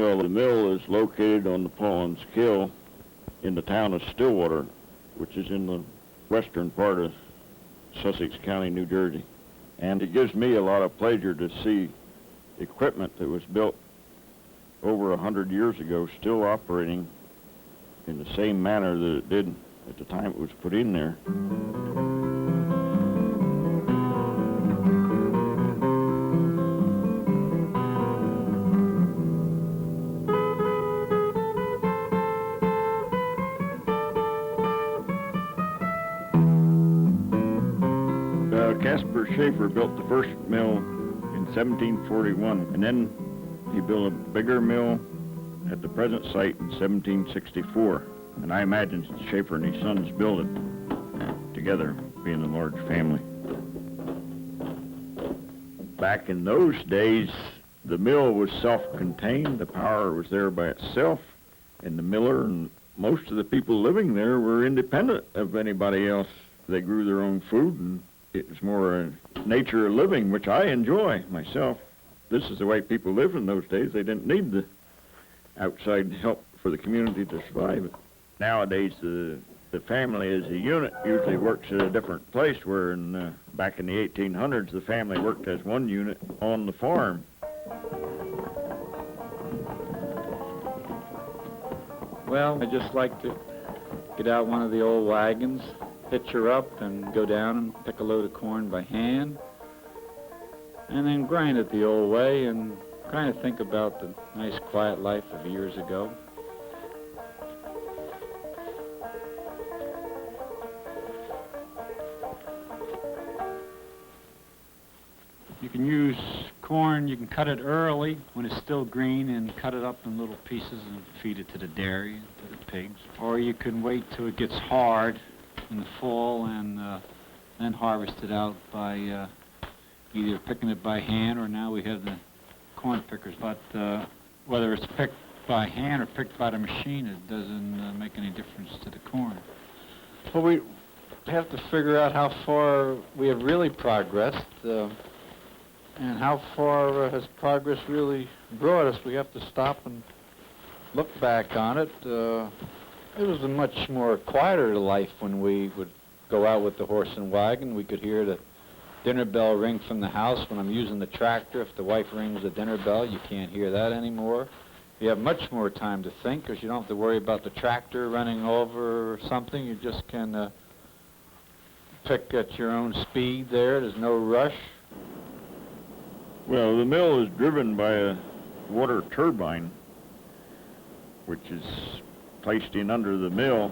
Well, the mill is located on the Paulins Kill in the town of Stillwater, which is in the western part of Sussex County, New Jersey. And it gives me a lot of pleasure to see equipment that was built over 100 years ago still operating in the same manner that it did at the time it was put in there. Casper Schaefer built the first mill in 1741, and then he built a bigger mill at the present site in 1764. And I imagine Schaefer and his sons built it together, being a large family. Back in those days, the mill was self-contained. The power was there by itself, and the miller and most of the people living there were independent of anybody else. They grew their own food, and it was more a nature of living, which I enjoy myself. This is the way people lived in those days. They didn't need the outside help for the community to survive. Nowadays, the family as a unit usually works at a different place, where back in the 1800s, the family worked as one unit on the farm. Well, I just like to get out one of the old wagons, hitch her up, and go down and pick a load of corn by hand, and then grind it the old way and kind of think about the nice quiet life of years ago. You can use corn, you can cut it early when it's still green and cut it up in little pieces and feed it to the dairy and to the pigs. Or you can wait till it gets hard in the fall and then harvest it out by either picking it by hand, or now we have the corn pickers. But whether it's picked by hand or picked by the machine, it doesn't make any difference to the corn. Well, we have to figure out how far we have really progressed and how far has progress really brought us. We have to stop and look back on it. It was a much more quieter life when we would go out with the horse and wagon. We could hear the dinner bell ring from the house. When I'm using the tractor, if the wife rings the dinner bell, you can't hear that anymore. You have much more time to think, because you don't have to worry about the tractor running over or something. You just can pick at your own speed there. There's no rush. Well, the mill is driven by a water turbine, which is placed in under the mill.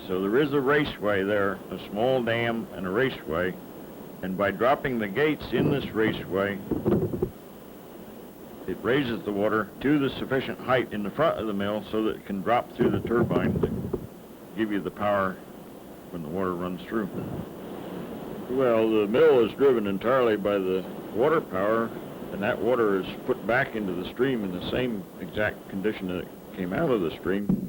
So there is a raceway there, a small dam and a raceway. And by dropping the gates in this raceway, it raises the water to the sufficient height in the front of the mill so that it can drop through the turbine to give you the power when the water runs through. Well, the mill is driven entirely by the water power, and that water is put back into the stream in the same exact condition that it came out of the stream.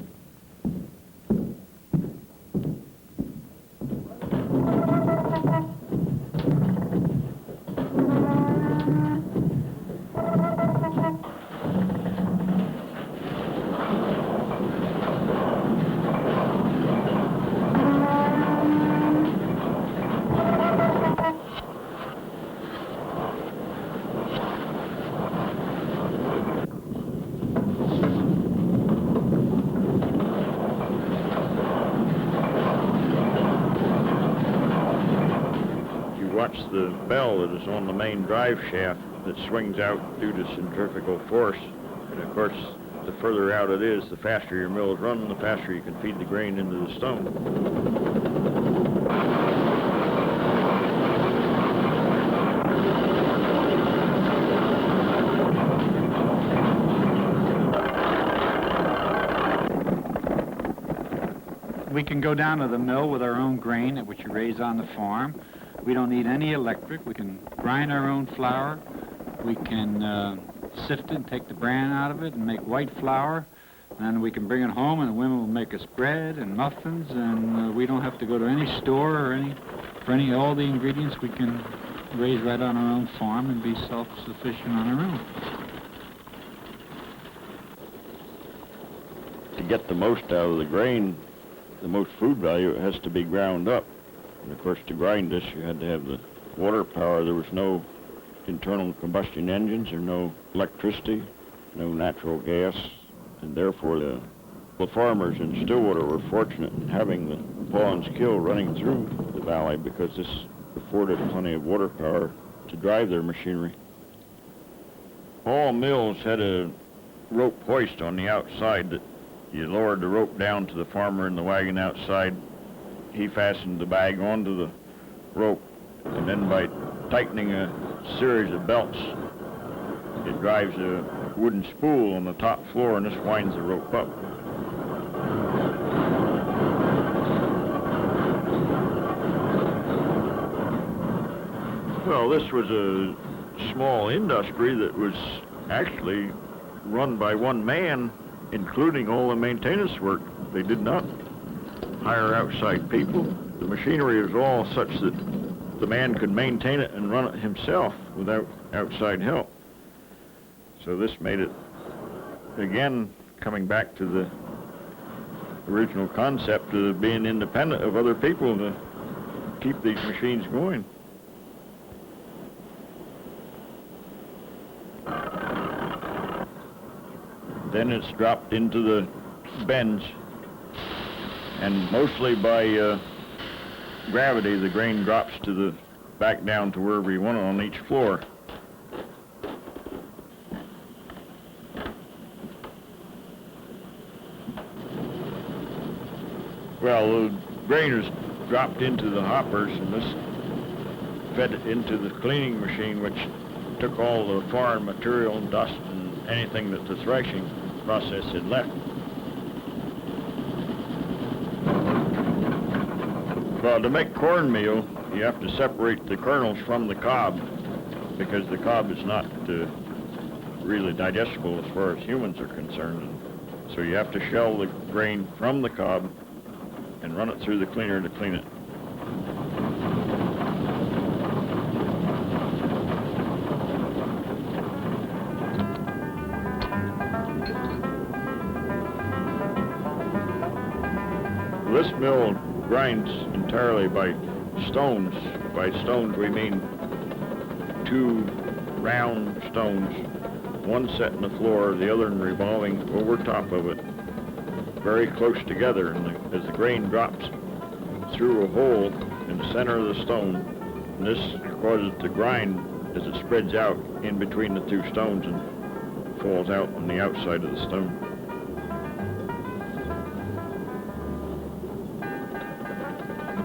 Watch the bell that is on the main drive shaft that swings out due to centrifugal force. And of course, the further out it is, the faster your mill is running, the faster you can feed the grain into the stone. We can go down to the mill with our own grain, which we raise on the farm. We don't need any electric. We can grind our own flour. We can sift it and take the bran out of it and make white flour. And we can bring it home, and the women will make us bread and muffins, and we don't have to go to any store or all the ingredients we can raise right on our own farm and be self-sufficient on our own. get the most out of the grain, the most food value, it has to be ground up. And of course, to grind this, you had to have the water power. There was no internal combustion engines or no electricity, no natural gas, and therefore the farmers in Stillwater were fortunate in having the Paulins Kill running through the valley, because this afforded plenty of water power to drive their machinery. All mills had a rope hoist on the outside that you lowered the rope down to the farmer in the wagon outside. He fastened the bag onto the rope, and then by tightening a series of belts, it drives a wooden spool on the top floor, and this winds the rope up. Well, this was a small industry that was actually run by one man, including all the maintenance work. They did not hire outside people. The machinery was all such that the man could maintain it and run it himself without outside help. So this made it, again, coming back to the original concept of being independent of other people to keep these machines going. Then it's dropped into the bends, and mostly by gravity, the grain drops to the back down to wherever you want it on each floor. Well, the grain is dropped into the hoppers, and this fed it into the cleaning machine, which took all the foreign material and dust and anything that the threshing process had left. Well, to make cornmeal, you have to separate the kernels from the cob, because the cob is not really digestible as far as humans are concerned. So you have to shell the grain from the cob and run it through the cleaner to clean it. This mill grinds entirely by stones. By stones we mean two round stones, one set in the floor, the other revolving over top of it, very close together. And as the grain drops through a hole in the center of the stone, and this causes it to grind as it spreads out in between the two stones and falls out on the outside of the stone.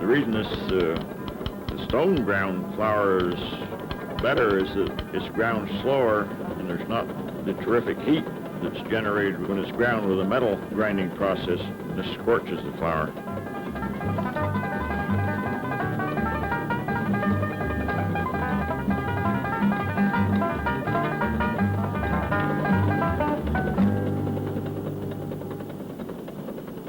The reason the stone ground flour is better is that it's ground slower, and there's not the terrific heat that's generated when it's ground with a metal grinding process. This scorches the flour.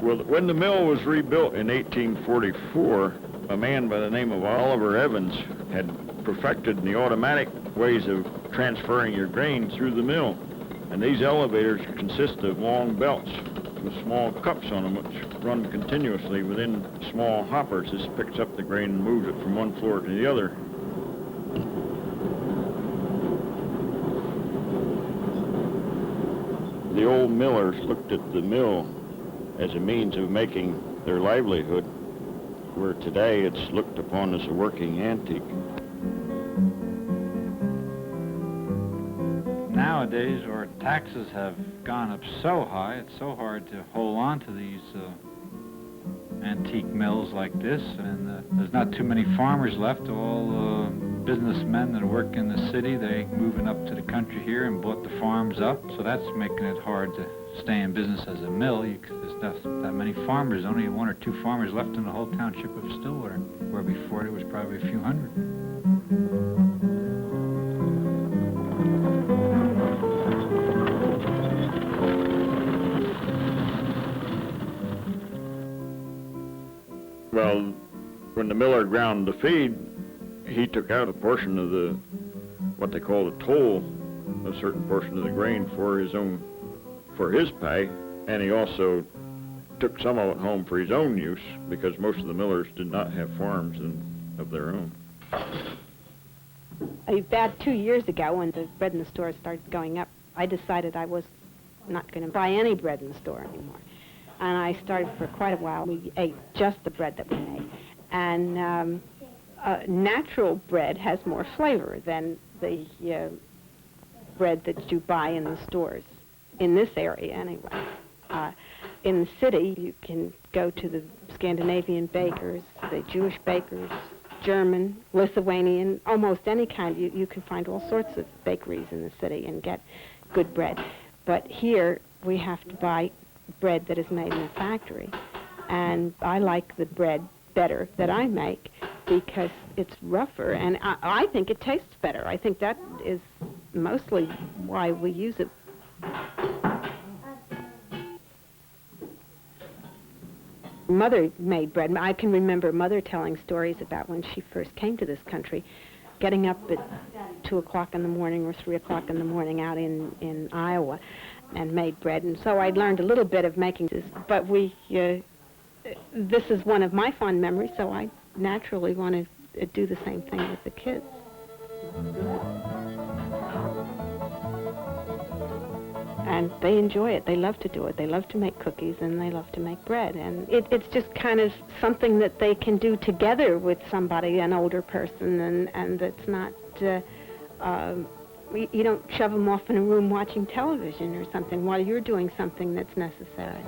Well, when the mill was rebuilt in 1844, a man by the name of Oliver Evans had perfected the automatic ways of transferring your grain through the mill. And these elevators consist of long belts with small cups on them which run continuously within small hoppers. This picks up the grain and moves it from one floor to the other. The old millers looked at the mill as a means of making their livelihood, where today it's looked upon as a working antique. Nowadays, our taxes have gone up so high, it's so hard to hold on to these antique mills like this, and there's not too many farmers left. All businessmen that work in the city, they moving up to the country here and bought the farms up, so that's making it hard to stay in business as a mill. There's not that many farmers, only one or two farmers left in the whole township of Stillwater, where before there was probably a few hundred. Well, when the miller ground the feed, he took out a portion of the, what they call the toll, a certain portion of the grain for his pay, and he also took some of it home for his own use because most of the millers did not have farms of their own. About 2 years ago, when the bread in the store started going up, I decided I was not going to buy any bread in the store anymore. And I started for quite a while. We ate just the bread that we made. And natural bread has more flavor than the bread that you buy in the stores, in this area anyway. In the city, you can go to the Scandinavian bakers, the Jewish bakers, German, Lithuanian, almost any kind. You can find all sorts of bakeries in the city and get good bread. But here, we have to buy bread that is made in a factory. And I like the bread better that I make because it's rougher, and I think it tastes better. I think that is mostly why we use it. Mother made bread. I can remember Mother telling stories about when she first came to this country, getting up at 2 o'clock in the morning or 3 o'clock in the morning out in Iowa and made bread. And so I learned a little bit of making this. But this is one of my fond memories, so I naturally want to do the same thing with the kids. And they enjoy it. They love to do it. They love to make cookies, and they love to make bread. And it's just kind of something that they can do together with somebody, an older person, and it's not, you don't shove them off in a room watching television or something while you're doing something that's necessary.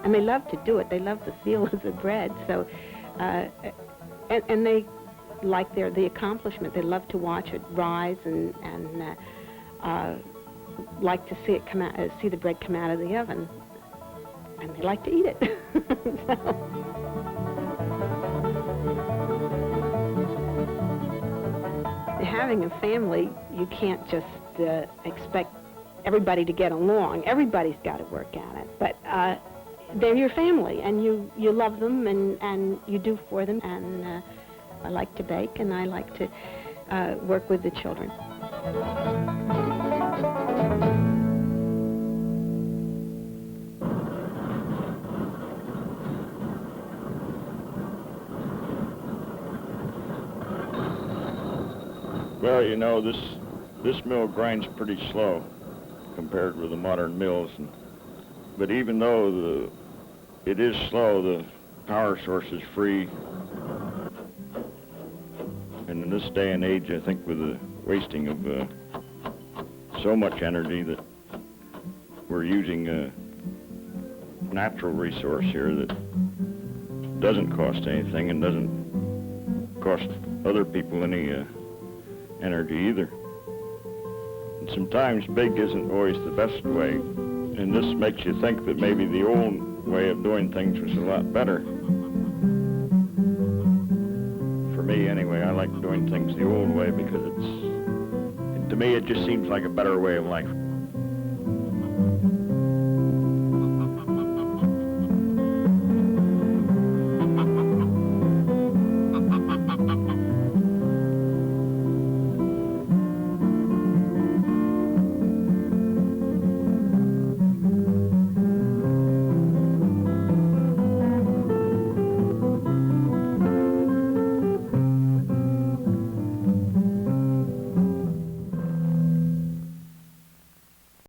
And they love to do it. They love the feel of the bread. So, and they like the accomplishment. They love to watch it rise and like to see it come out, see the bread come out of the oven, and they like to eat it. Having a family, you can't just expect everybody to get along. Everybody's got to work at it, but they're your family, and you love them, and you do for them, and I like to bake, and I like to work with the children. Well, you know, this mill grinds pretty slow compared with the modern mills, but even though it is slow, the power source is free. And in this day and age, I think with the wasting of so much energy that we're using a natural resource here that doesn't cost anything and doesn't cost other people any energy either. And sometimes big isn't always the best way, and this makes you think that maybe the old way of doing things was a lot better. For me, anyway, I like doing things the old way because to me, it just seems like a better way of life.